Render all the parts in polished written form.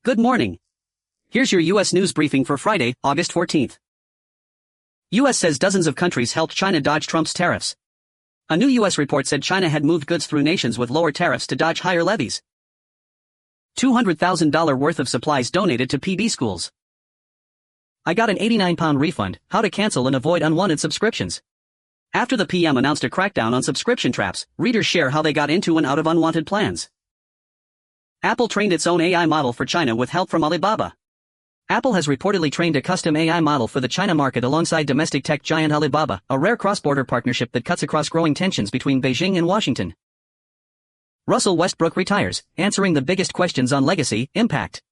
Good morning. Here's your U.S. news briefing for Friday, August 14th. U.S. says dozens of countries helped China dodge Trump's tariffs. A new U.S. report said China had moved goods through nations with lower tariffs to dodge higher levies. $200,000 worth of supplies donated to PB schools. I got an £89 refund, how to cancel and avoid unwanted subscriptions. After the PM announced a crackdown on subscription traps, readers share how they got into and out of unwanted plans. Apple trained its own AI model for China with help from Alibaba. Apple has reportedly trained a custom AI model for the China market alongside domestic tech giant Alibaba, a rare cross-border partnership that cuts across growing tensions between Beijing and Washington. Russell Westbrook retires, answering the biggest questions on legacy, impact.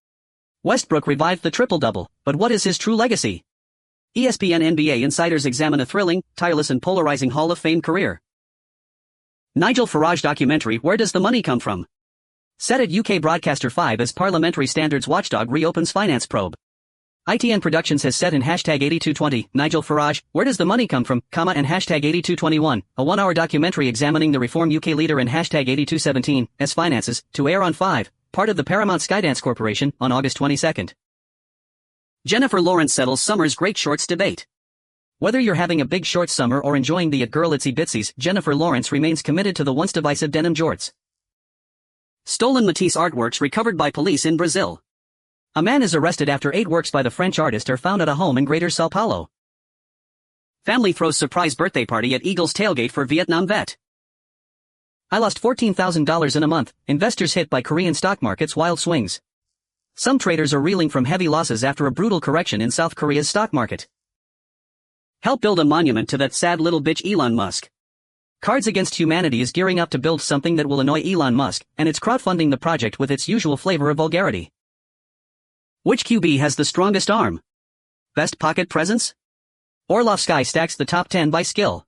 Westbrook revived the triple-double, but what is his true legacy? ESPN NBA insiders examine a thrilling, tireless and polarizing Hall of Fame career. Nigel Farage documentary Where Does the Money Come From? Set at UK broadcaster 5 as parliamentary standards watchdog reopens finance probe. ITN Productions has set in hashtag 8220, Nigel Farage, Where Does the Money Come From, and hashtag 8221, a one-hour documentary examining the Reform UK leader and hashtag 8217, as finances, to air on 5, part of the Paramount Skydance Corporation, on August 22nd. Jennifer Lawrence settles summer's great shorts debate. Whether you're having a big short summer or enjoying the it-girl itsy bitsies, Jennifer Lawrence remains committed to the once divisive denim jorts. Stolen Matisse artworks recovered by police in Brazil. A man is arrested after 8 works by the French artist are found at a home in Greater Sao Paulo. Family throws surprise birthday party at Eagles tailgate for Vietnam vet. I lost $14,000 in a month, investors hit by Korean stock market's wild swings. Some traders are reeling from heavy losses after a brutal correction in South Korea's stock market. Help build a monument to that sad little bitch Elon Musk. Cards Against Humanity is gearing up to build something that will annoy Elon Musk, and it's crowdfunding the project with its usual flavor of vulgarity. Which QB has the strongest arm? Best pocket presence? Orlovsky stacks the top 10 by skill.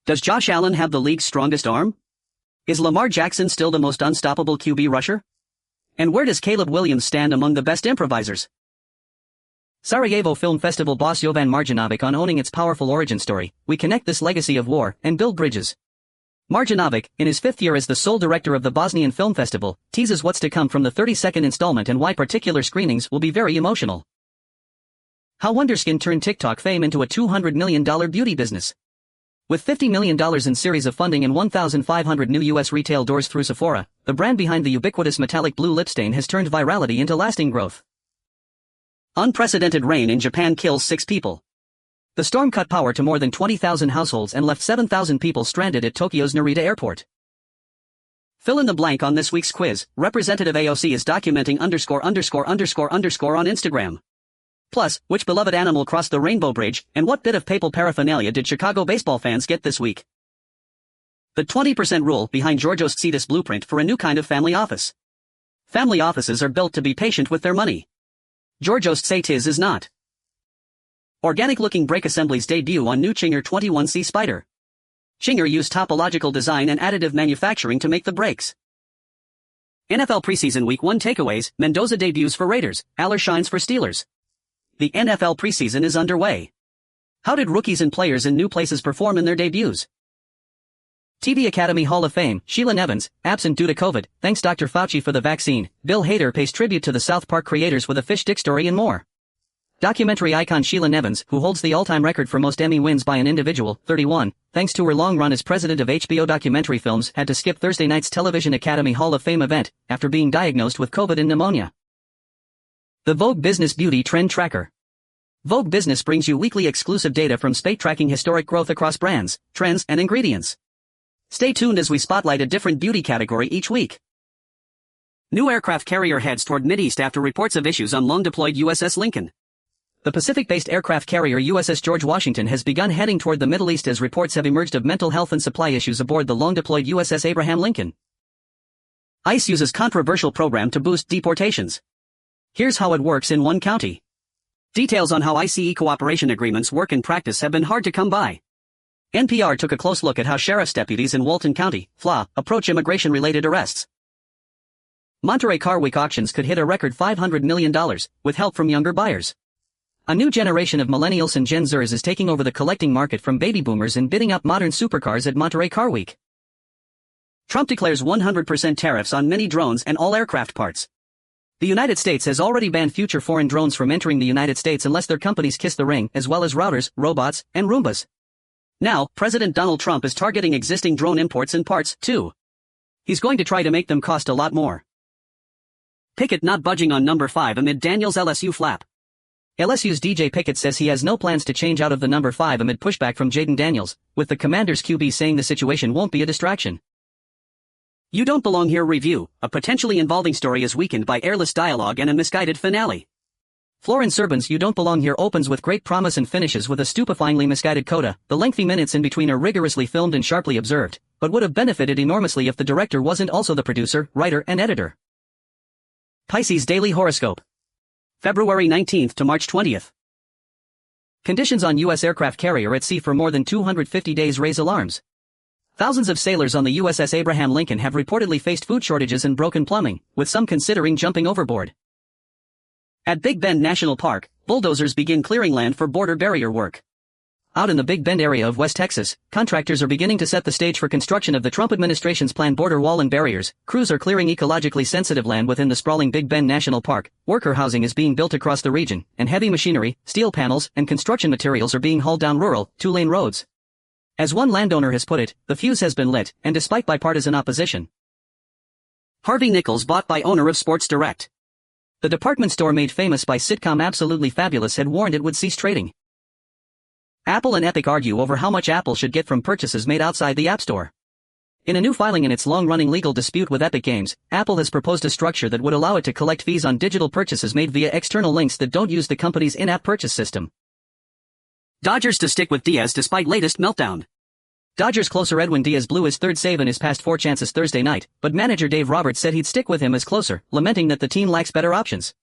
Does Josh Allen have the league's strongest arm? Is Lamar Jackson still the most unstoppable QB rusher? And where does Caleb Williams stand among the best improvisers? Sarajevo Film Festival boss Jovan Marjanovic on owning its powerful origin story, we connect this legacy of war and build bridges. Marjanovic, in his 5th year as the sole director of the Bosnian Film Festival, teases what's to come from the 32nd installment and why particular screenings will be very emotional. How Wonderskin turned TikTok fame into a $200 million beauty business. With $50 million in series of funding and 1,500 new U.S. retail doors through Sephora, the brand behind the ubiquitous metallic blue lip stain has turned virality into lasting growth. Unprecedented rain in Japan kills 6 people. The storm cut power to more than 20,000 households and left 7,000 people stranded at Tokyo's Narita airport. Fill in the blank on this week's quiz. Representative AOC is documenting ____ on Instagram. Plus, which beloved animal crossed the Rainbow Bridge, and what bit of papal paraphernalia did Chicago baseball fans get this week? The 20% rule behind Georgios Tsitas' blueprint for a new kind of family office. Family offices are built to be patient with their money. Georgios Tsitas is not. Organic-looking brake assemblies debut on new Chinger 21C Spider. Chinger used topological design and additive manufacturing to make the brakes. NFL preseason week 1 takeaways, Mendoza debuts for Raiders, Aller shines for Steelers. The NFL preseason is underway. How did rookies and players in new places perform in their debuts? TV Academy Hall of Fame, Sheila Nevins, absent due to COVID, thanks Dr. Fauci for the vaccine. Bill Hader pays tribute to the South Park creators with a fish dick story and more. Documentary icon Sheila Nevins, who holds the all-time record for most Emmy wins by an individual, 31, thanks to her long run as president of HBO Documentary Films, had to skip Thursday night's Television Academy Hall of Fame event, after being diagnosed with COVID and pneumonia. The Vogue Business Beauty Trend Tracker. Vogue Business brings you weekly exclusive data from Spate tracking historic growth across brands, trends, and ingredients. Stay tuned as we spotlight a different beauty category each week. New aircraft carrier heads toward Mideast after reports of issues on long-deployed USS Lincoln. The Pacific-based aircraft carrier USS George Washington has begun heading toward the Middle East as reports have emerged of mental health and supply issues aboard the long-deployed USS Abraham Lincoln. ICE uses controversial program to boost deportations. Here's how it works in one county. Details on how ICE cooperation agreements work in practice have been hard to come by. NPR took a close look at how sheriff's deputies in Walton County, FLA, approach immigration-related arrests. Monterey Car Week auctions could hit a record $500 million, with help from younger buyers. A new generation of millennials and Gen Zers is taking over the collecting market from baby boomers and bidding up modern supercars at Monterey Car Week. Trump declares 100% tariffs on many drones and all aircraft parts. The United States has already banned future foreign drones from entering the United States unless their companies kiss the ring, as well as routers, robots, and Roombas. Now, President Donald Trump is targeting existing drone imports and parts, too. He's going to try to make them cost a lot more. Pickett not budging on number 5 amid Daniels' LSU flap. LSU's DJ Pickett says he has no plans to change out of the number 5 amid pushback from Jaden Daniels, with the Commanders' QB saying the situation won't be a distraction. You Don't Belong Here review, a potentially involving story is weakened by airless dialogue and a misguided finale. Florence Serban's You Don't Belong Here opens with great promise and finishes with a stupefyingly misguided coda. The lengthy minutes in between are rigorously filmed and sharply observed, but would have benefited enormously if the director wasn't also the producer, writer, and editor. Pisces Daily Horoscope. February 19th to March 20th. Conditions on U.S. aircraft carrier at sea for more than 250 days raise alarms. Thousands of sailors on the USS Abraham Lincoln have reportedly faced food shortages and broken plumbing, with some considering jumping overboard. At Big Bend National Park, bulldozers begin clearing land for border barrier work. Out in the Big Bend area of West Texas, contractors are beginning to set the stage for construction of the Trump administration's planned border wall and barriers. Crews are clearing ecologically sensitive land within the sprawling Big Bend National Park. Worker housing is being built across the region, and heavy machinery, steel panels, and construction materials are being hauled down rural, two-lane roads. As one landowner has put it, the fuse has been lit, and despite bipartisan opposition. Harvey Nichols bought by owner of Sports Direct. The department store made famous by sitcom Absolutely Fabulous had warned it would cease trading. Apple and Epic argue over how much Apple should get from purchases made outside the App Store. In a new filing in its long-running legal dispute with Epic Games, Apple has proposed a structure that would allow it to collect fees on digital purchases made via external links that don't use the company's in-app purchase system. Dodgers to stick with Diaz despite latest meltdown. Dodgers closer Edwin Diaz blew his third save in his past 4 chances Thursday night, but manager Dave Roberts said he'd stick with him as closer, lamenting that the team lacks better options.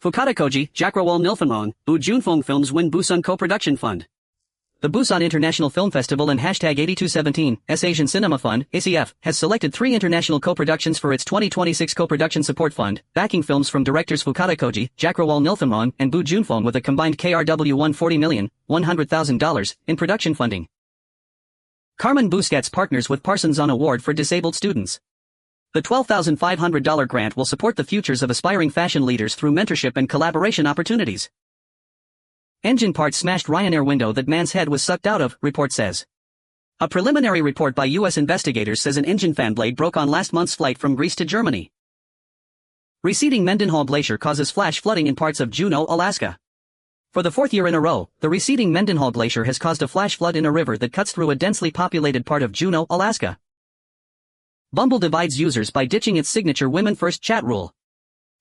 Fukada Koji, Jakrawal Nilfanmong, Bu Junfong Films win Busan Co-Production Fund. The Busan International Film Festival and #8217, Asian Cinema Fund, ACF, has selected 3 international co-productions for its 2026 Co-Production Support Fund, backing films from directors Fukada Koji, Jakrawal Nilfanmong, and Bu Junfong with a combined KRW $140,100,000 in production funding. Carmen Busquets partners with Parsons on award for disabled students. The $12,500 grant will support the futures of aspiring fashion leaders through mentorship and collaboration opportunities. Engine parts smashed Ryanair window that man's head was sucked out of, report says. A preliminary report by U.S. investigators says an engine fan blade broke on last month's flight from Greece to Germany. Receding Mendenhall Glacier causes flash flooding in parts of Juneau, Alaska. For the 4th year in a row, the receding Mendenhall Glacier has caused a flash flood in a river that cuts through a densely populated part of Juneau, Alaska. Bumble divides users by ditching its signature women first chat rule.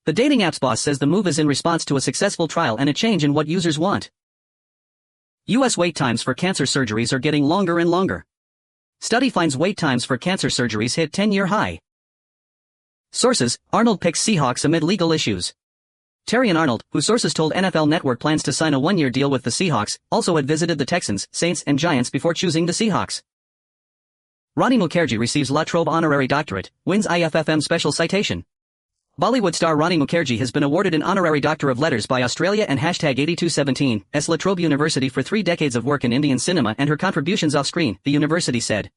The dating app's boss says the move is in response to a successful trial and a change in what users want. U.S. wait times for cancer surgeries are getting longer and longer. Study finds wait times for cancer surgeries hit 10-year high. Sources, Arnold picks Seahawks amid legal issues. Terrion Arnold, who sources told NFL Network plans to sign a 1-year deal with the Seahawks, also had visited the Texans, Saints, and Giants before choosing the Seahawks. Ronnie Mukherjee receives La Trobe honorary doctorate, wins IFFM special citation. Bollywood star Ronnie Mukherjee has been awarded an honorary Doctor of Letters by Australia and #8217's La Trobe University for 3 decades of work in Indian cinema and her contributions off-screen, the university said.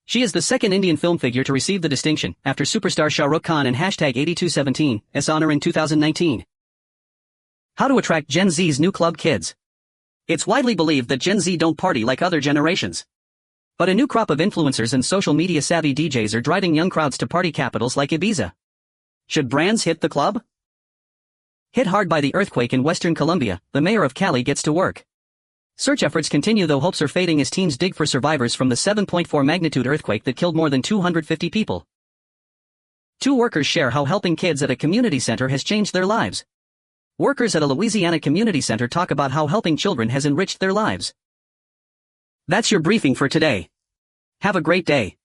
She is the second Indian film figure to receive the distinction, after superstar Shah Rukh Khan and #8217's honor in 2019. How to attract Gen Z's new club kids. It's widely believed that Gen Z don't party like other generations. But a new crop of influencers and social media savvy DJs are driving young crowds to party capitals like Ibiza. Should brands hit the club? Hit hard by the earthquake in Western Colombia, the mayor of Cali gets to work. Search efforts continue though hopes are fading as teams dig for survivors from the 7.4 magnitude earthquake that killed more than 250 people. 2 workers share how helping kids at a community center has changed their lives. Workers at a Louisiana community center talk about how helping children has enriched their lives. That's your briefing for today. Have a great day.